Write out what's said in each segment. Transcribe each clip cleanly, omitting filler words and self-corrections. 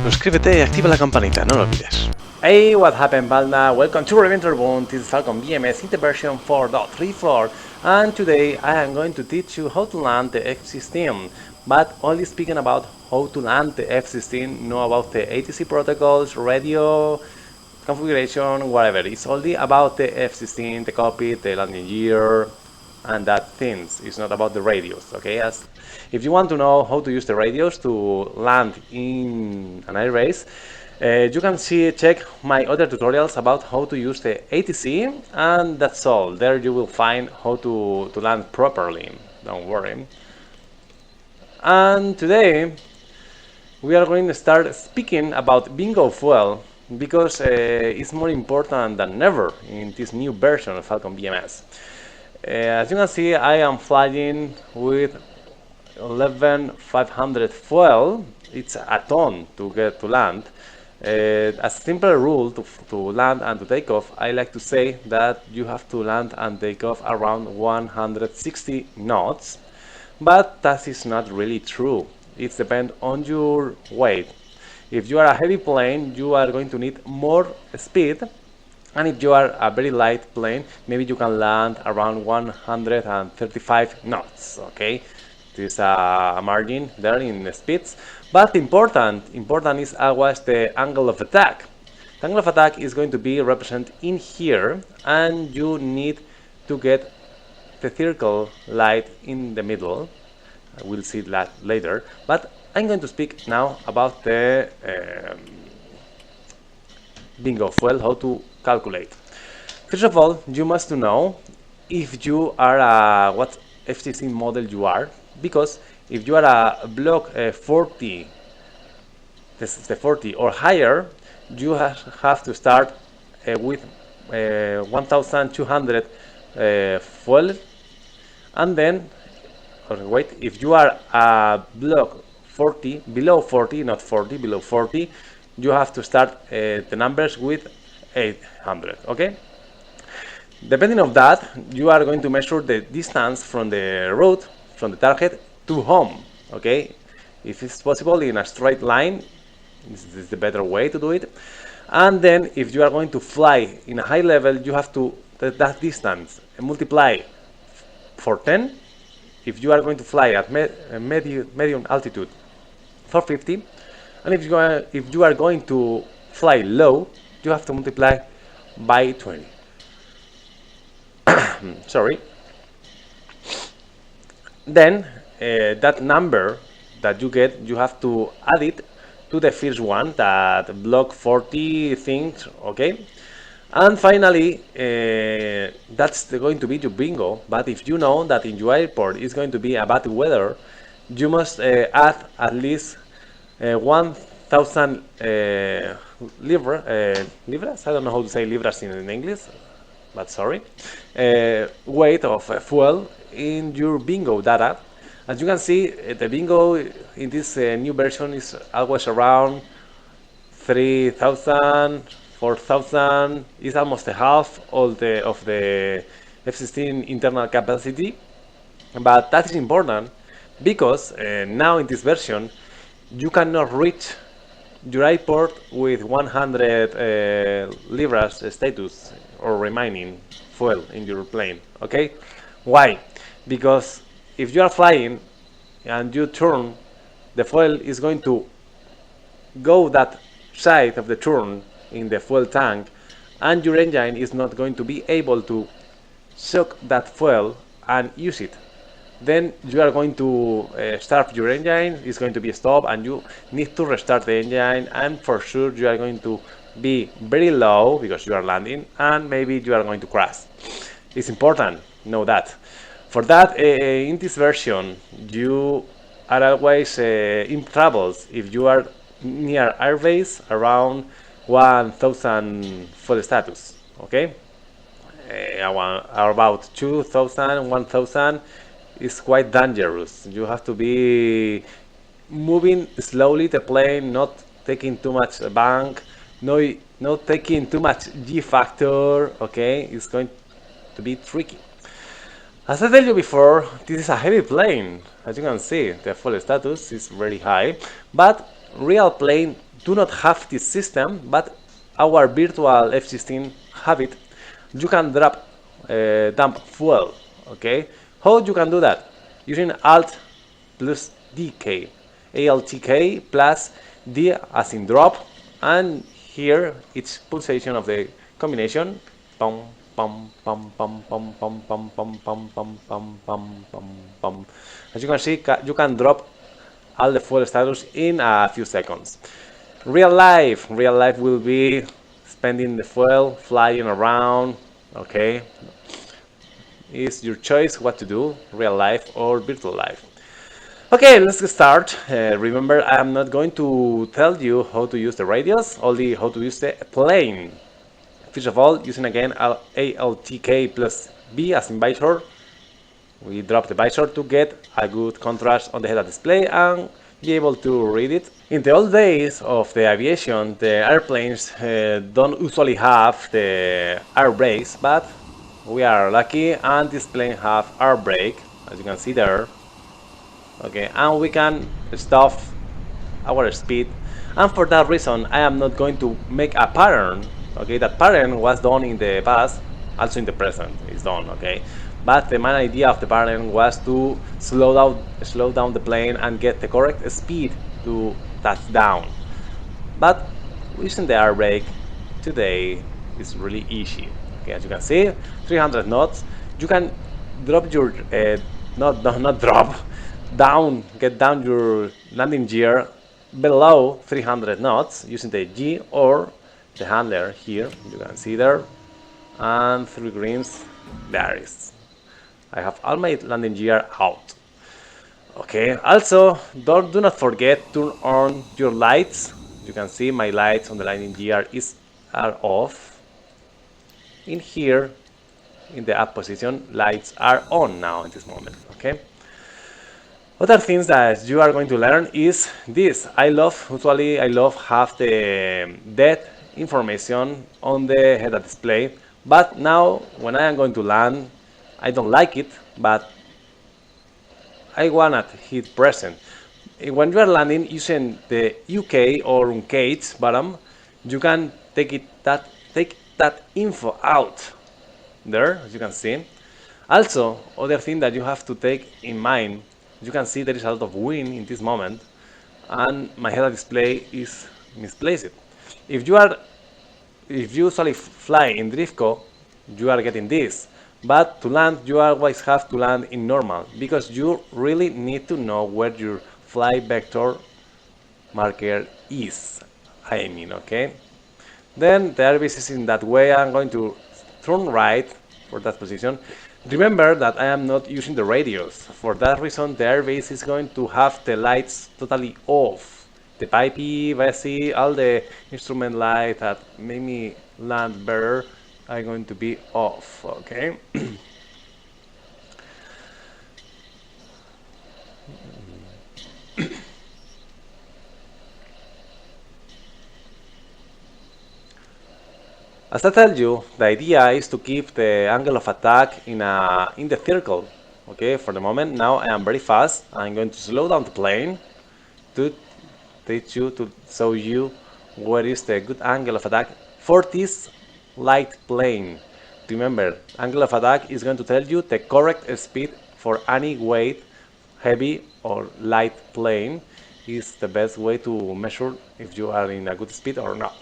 Suscríbete y activa la campanita, no lo olvides. Hey, what happened, Balna? Welcome to Revientor. This is Falcon Bms into version 4.34, and today I am going to teach you how to land the F-16, but only speaking about how to land the F-16, not about the ATC protocols, radio, configuration, whatever. It's only about the F-16, the cockpit, the landing gear, and that things. It's not about the radios, okay? If you want to know how to use the radios to land in an air race, you can check my other tutorials about how to use the ATC, and that's all. There you will find how to land properly, don't worry. And today we are going to start speaking about bingo fuel, because it's more important than ever in this new version of Falcon Bms. As you can see, I am flying with 11,500 fuel. It's a ton to get to land. As a simple rule to land and to take off, I like to say that you have to land and take off around 160 knots, but that is not really true. It depends on your weight. If you are a heavy plane, you are going to need more speed, and if you are a very light plane, maybe you can land around 135 knots, okay? There's a margin there in the speeds, but important is always the angle of attack. The angle of attack is going to be represented in here, and you need to get the circle light in the middle. We'll see that later, but I'm going to speak now about the bingo fuel, how to calculate. First of all, you must know if you are what F-16 model you are, because if you are a block 40, this is the 40 or higher, you have to start with 1,200 fuel, and then wait, if you are a block 40, below 40, not 40, below 40, you have to start the numbers with 800, okay? Depending on that, you are going to measure the distance from the route, from the target to home, okay? If it's possible in a straight line, this is the better way to do it. And then if you are going to fly in a high level, you have to that distance multiply for 10. If you are going to fly at medium altitude, for 50. And if you are going to fly low, you have to multiply by 20. Sorry. Then that number that you get, you have to add it to the first one, that block 40 things, okay? And finally, that's going to be your bingo. But if you know that in your airport is going to be a bad weather, you must add at least 1,000 libras. I don't know how to say libras in English, but sorry. Weight of fuel in your bingo data. As you can see, the bingo in this new version is always around 3,000, 4,000. Is almost a half of the F-16 internal capacity. But that is important because now in this version, you cannot reach your airport with 100 libras status or remaining fuel in your plane, okay? Why? Because if you are flying and you turn, the fuel is going to go that side of the turn in the fuel tank, and your engine is not going to be able to suck that fuel and use it. Then you are going to start your engine, it's going to be stopped, and you need to restart the engine, and for sure you are going to be very low because you are landing, and maybe you are going to crash. It's important, know that. For that, in this version, you are always in troubles if you are near airbase around 1,000 full status, okay? About 2,000, 1,000 is quite dangerous. You have to be moving slowly the plane, not taking too much bank, not taking too much G factor, okay? It's going to be tricky. As I told you before, this is a heavy plane. As you can see, the fuel status is very high, but real plane do not have this system, but our virtual F-16 have it, you can dump fuel. Okay, how you can do that? Using Alt plus DK, ALTK plus D as in drop, and here each pulsation of the combination, pum pum pum pum pum pum pum pum pum pum pum pum pum pum. As you can see, you can drop all the fuel status in a few seconds. Real life will be spending the fuel, flying around. Okay, it's your choice what to do, real life or virtual life. Okay, let's get start. Remember, I'm not going to tell you how to use the radios, only how to use the plane. First of all, using again ALTK plus B as in visor, we drop the visor to get a good contrast on the head-up display and be able to read it. In the old days of the aviation, the airplanes don't usually have the air brakes, but we are lucky and this plane have air brake, as you can see there. Okay, and we can stop our speed, and for that reason I am not going to make a pattern. Okay, that pattern was done in the past, also in the present is done. Okay, but the main idea of the pattern was to slow down the plane and get the correct speed to touch down. But using the air brake today is really easy. Okay, as you can see, 300 knots. You can drop your not drop down, get down your landing gear below 300 knots using the G or the handler here. You can see there, and 3 greens. There is. I have all my landing gear out. Okay. Also, do not forget to turn on your lights. You can see my lights on the landing gear are off. In here, in the up position, lights are on now at this moment. Okay. Other things that you are going to learn is this. Usually I love have the depth information on the head-up display, but now when I am going to land, I don't like it, but I want to hit present. When you are landing using the UK or uncaged bottom, you can take that info out there, as you can see. Also, other thing that you have to take in mind, you can see there is a lot of wind in this moment, and my head-up display is misplaced. If you usually fly in Driftco, you are getting this, but to land, you always have to land in normal, because you really need to know where your flight vector marker is. Okay? Then the airbase is in that way. I'm going to turn right for that position. Remember that I am not using the radios. For that reason, the airbase is going to have the lights totally off. The pipey, VESI, all the instrument light that make me land better are going to be off. Okay. As I tell you, the idea is to keep the angle of attack in the circle. Okay, for the moment, now I am very fast. I'm going to slow down the plane to show you where is the good angle of attack for this light plane. Remember, angle of attack is going to tell you the correct speed for any weight, heavy or light plane. Is the best way to measure if you are in a good speed or not.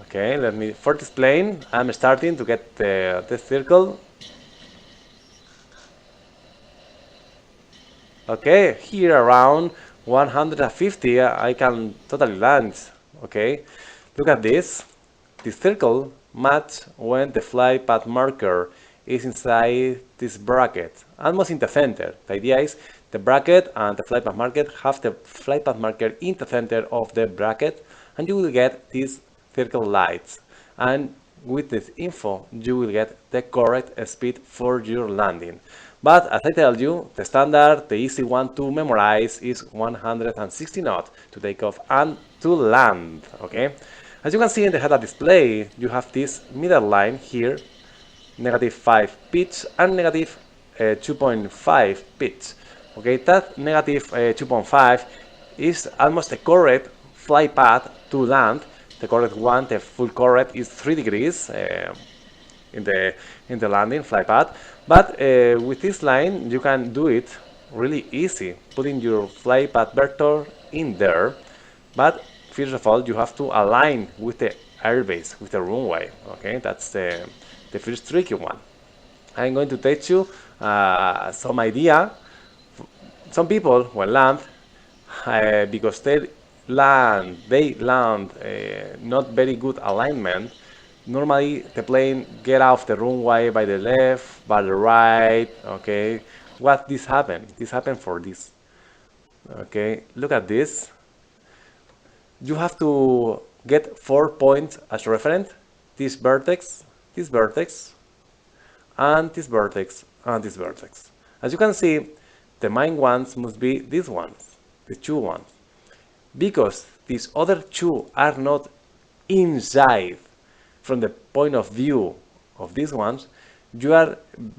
Okay, for this plane, I'm starting to get the circle. Okay, here around 150, I can totally land. Okay, look at this. The circle match when the flight path marker is inside this bracket, almost in the center. The idea is the bracket and the flight path marker have the flight path marker in the center of the bracket, and you will get these circle lights, and with this info you will get the correct speed for your landing. But as I tell you, the standard, the easy one to memorize is 160 knots to take off and to land. Okay, as you can see in the head-up display, you have this middle line here, -5 pitch and -2.5 pitch. Okay, that -2.5 is almost the correct flight path to land. The correct one, the full correct, is 3 degrees in the landing flight path. But with this line, you can do it really easy, putting your flight path vector in there. But first of all, you have to align with the airbase, with the runway. Okay, that's the first tricky one. I'm going to teach you some idea. Some people when land, because they land not very good alignment. Normally the plane get off the runway by the left, by the right. Okay, what this happened? This happened for this. Okay, look at this. You have to get 4 points as reference. This vertex, and this vertex, and this vertex. As you can see, the main ones must be these ones, the 2 ones. Because these other 2 are not inside from the point of view of these ones,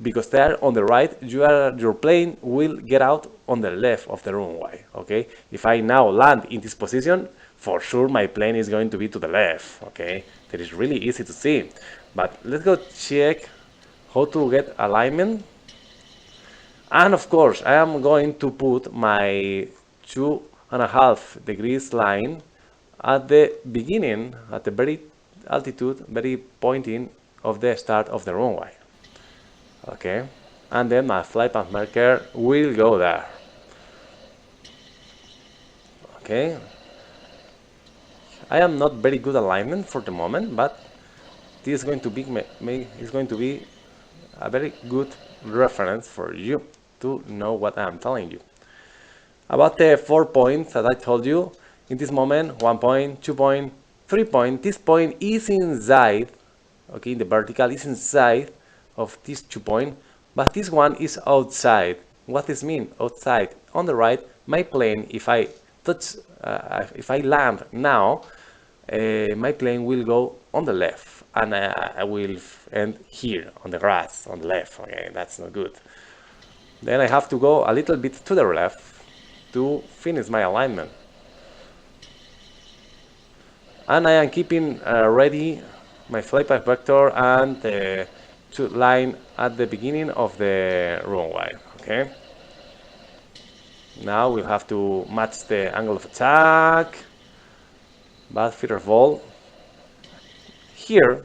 because they are on the right, your plane will get out on the left of the runway. Okay, if I now land in this position, for sure my plane is going to be to the left. Okay, that is really easy to see. But let's go check how to get alignment. And of course, I am going to put my 2.5 degrees line at the beginning, at the very altitude, very pointing of the start of the runway. Okay, and then my flight path marker will go there. Okay, I am not very good alignment for the moment, but this is going to be a very good reference for you to know what I am telling you. About the 4 points that I told you, in this moment, 1 point, 2 point, 3 point, this point is inside, okay, the vertical is inside of this 2 point, but this one is outside. What does this mean? Outside. On the right, my plane, if I land now, my plane will go on the left, and I will end here on the grass on the left. Okay, that's not good. Then I have to go a little bit to the left to finish my alignment. And I am keeping ready my flight path vector and the line at the beginning of the runway. Okay. Now we'll have to match the angle of attack. But first of all, here,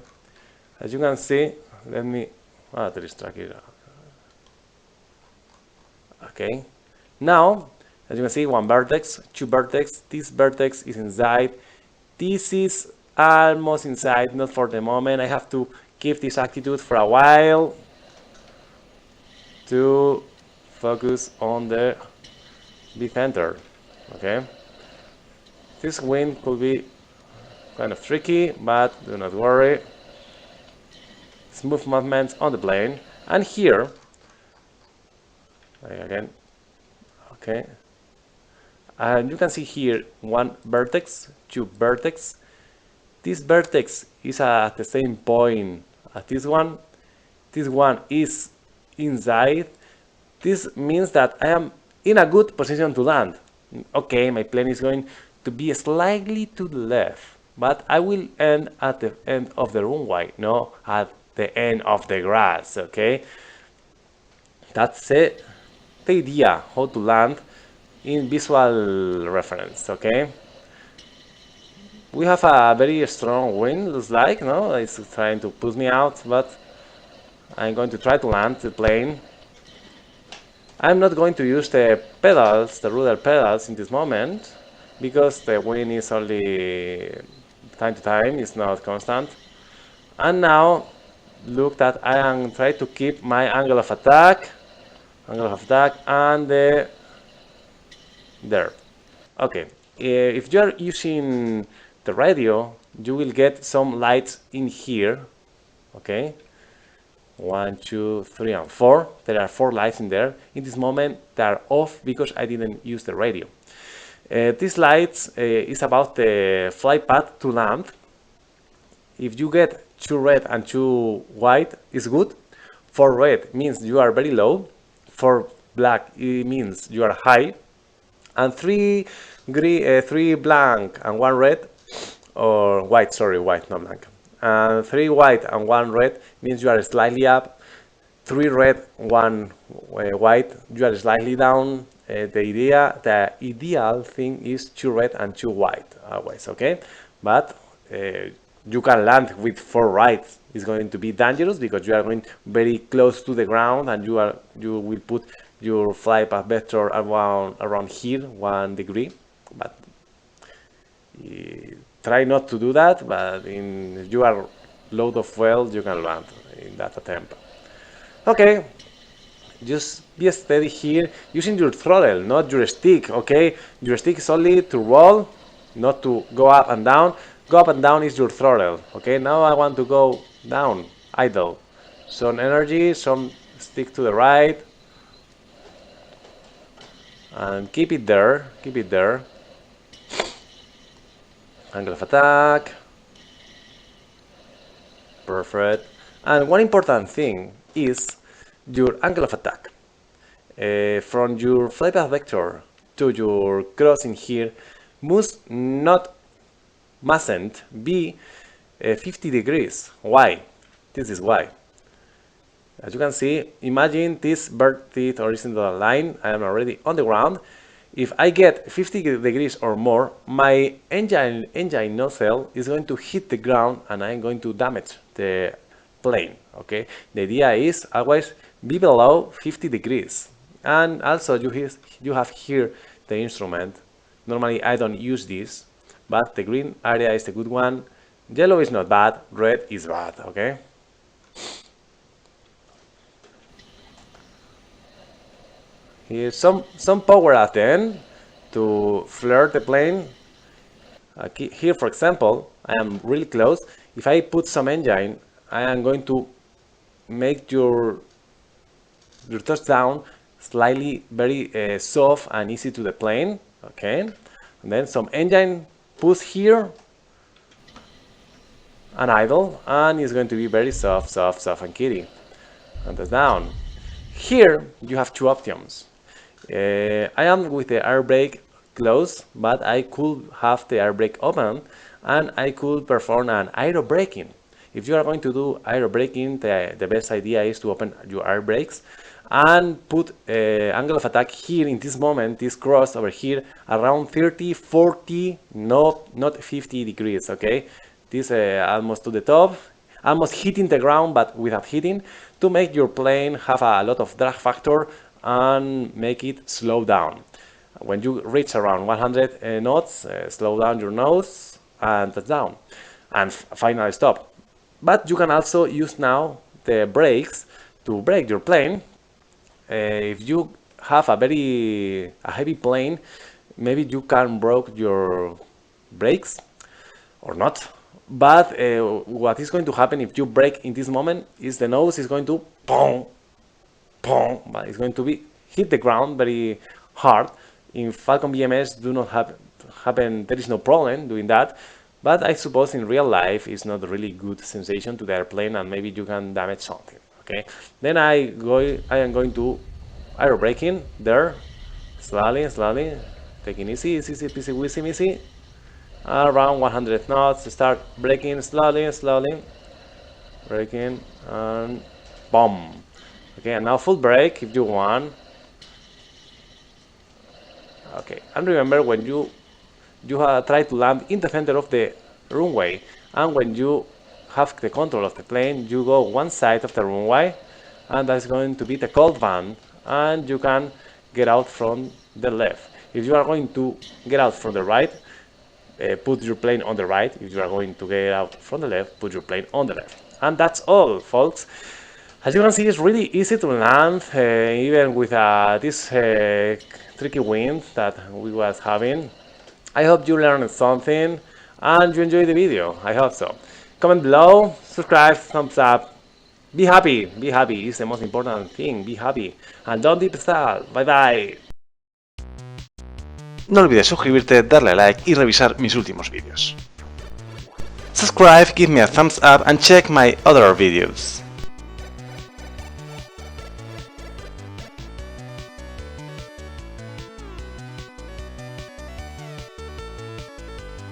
as you can see, let me. There is track here. Okay. Now, as you can see, 1 vertex, 2 vertex. This vertex is inside. This is almost inside, not for the moment. I have to keep this attitude for a while to focus on the center. Okay. This wind could be kind of tricky, but do not worry. Smooth movements on the plane. And here, again, okay. And you can see here 1 vertex, 2 vertex. This vertex is at the same point as this one. This one is inside. This means that I am in a good position to land. Okay, my plane is going to be slightly to the left, but I will end at the end of the runway, no at the end of the grass. Okay, that's it. The idea how to land in visual reference. Okay, we have a very strong wind, looks like, no, it's trying to push me out, but I'm going to try to land the plane. I'm not going to use the pedals, the rudder pedals in this moment, because the wind is only time to time, it's not constant. And now look that I am trying to keep my angle of attack, and there. Okay, if you are using the radio, you will get some lights in here. Okay, 1, 2, 3, and 4. There are 4 lights in there. In this moment, they are off because I didn't use the radio. These lights is about the flight path to land. If you get 2 red and 2 white, it's good. 4 red means you are very low. 4 black, it means you are high. and three blank and one red, or white, sorry, white, not blank. And 3 white and 1 red means you are slightly up. 3 red, 1 white, you are slightly down. The ideal thing is 2 red and 2 white always, okay? But you can land with 4 right. It's going to be dangerous because you are going very close to the ground, and you will put your flight path vector around here 1 degree. But try not to do that. But if you are load of fuel, you can land in that attempt. Okay. Just be steady here using your throttle, not your stick, okay? Your stick is only to roll, not to go up and down. Go up and down is your throttle, okay? Now I want to go down, idle. Some energy, some stick to the right. And keep it there, keep it there. Angle of attack. Perfect. And one important thing is your angle of attack. From your flight path vector to your crossing here mustn't be 50 degrees. Why? This is why. As you can see, imagine this vertical horizontal line. I am already on the ground. If I get 50 degrees or more, my engine nozzle is going to hit the ground and I'm going to damage the plane. Okay, the idea is always be below 50 degrees. And also you have here the instrument. Normally I don't use this, but the green area is the good one. Yellow is not bad, red is bad, okay? Here's some power at the end to flare the plane. Here, for example, I am really close. If I put some engine, I am going to make your touchdown slightly very soft and easy to the plane, okay? And then some engine push here and idle, and it's going to be very soft and kitty. And that's down. Here you have two options. I am with the air brake closed, but I could have the air brake open and I could perform an aero braking. If you are going to do aero braking, the best idea is to open your air brakes and put angle of attack here in this moment, this cross over here, around 30, 40, not 50 degrees, okay? This almost to the top, almost hitting the ground, but without hitting, to make your plane have a lot of drag factor and make it slow down. When you reach around 100 knots, slow down your nose and touch down, and finally stop. But you can also use now the brakes to brake your plane. If you have a heavy plane, maybe you can break your brakes or not. But what is going to happen if you brake in this moment is the nose is going to pong, but it's going to be hit the ground very hard. In Falcon Bms do not happen. There is no problem doing that. But I suppose in real life it's not a really good sensation to the airplane, and maybe you can damage something. Okay. Then I am going to aero braking there, slowly, taking easy, easy, around 100 knots. Start braking slowly, braking and boom. Okay, and now full brake if you want. Okay, and remember when you try to land in the center of the runway, and when you have the control of the plane, you go one side of the runway, and that's going to be the cold band, and you can get out from the left. If you are going to get out from the right, put your plane on the right. If you are going to get out from the left, put your plane on the left. And that's all, folks. As you can see, it's really easy to land, even with this tricky wind that we was having. I hope you learned something and you enjoyed the video. I hope so. Comment below, subscribe, thumbs up. Be happy. Be happy is the most important thing. Be happy. And don't deep stall. Bye bye. No olvides suscribirte, darle a like y revisar mis últimos vídeos. Subscribe, give me a thumbs up and check my other videos.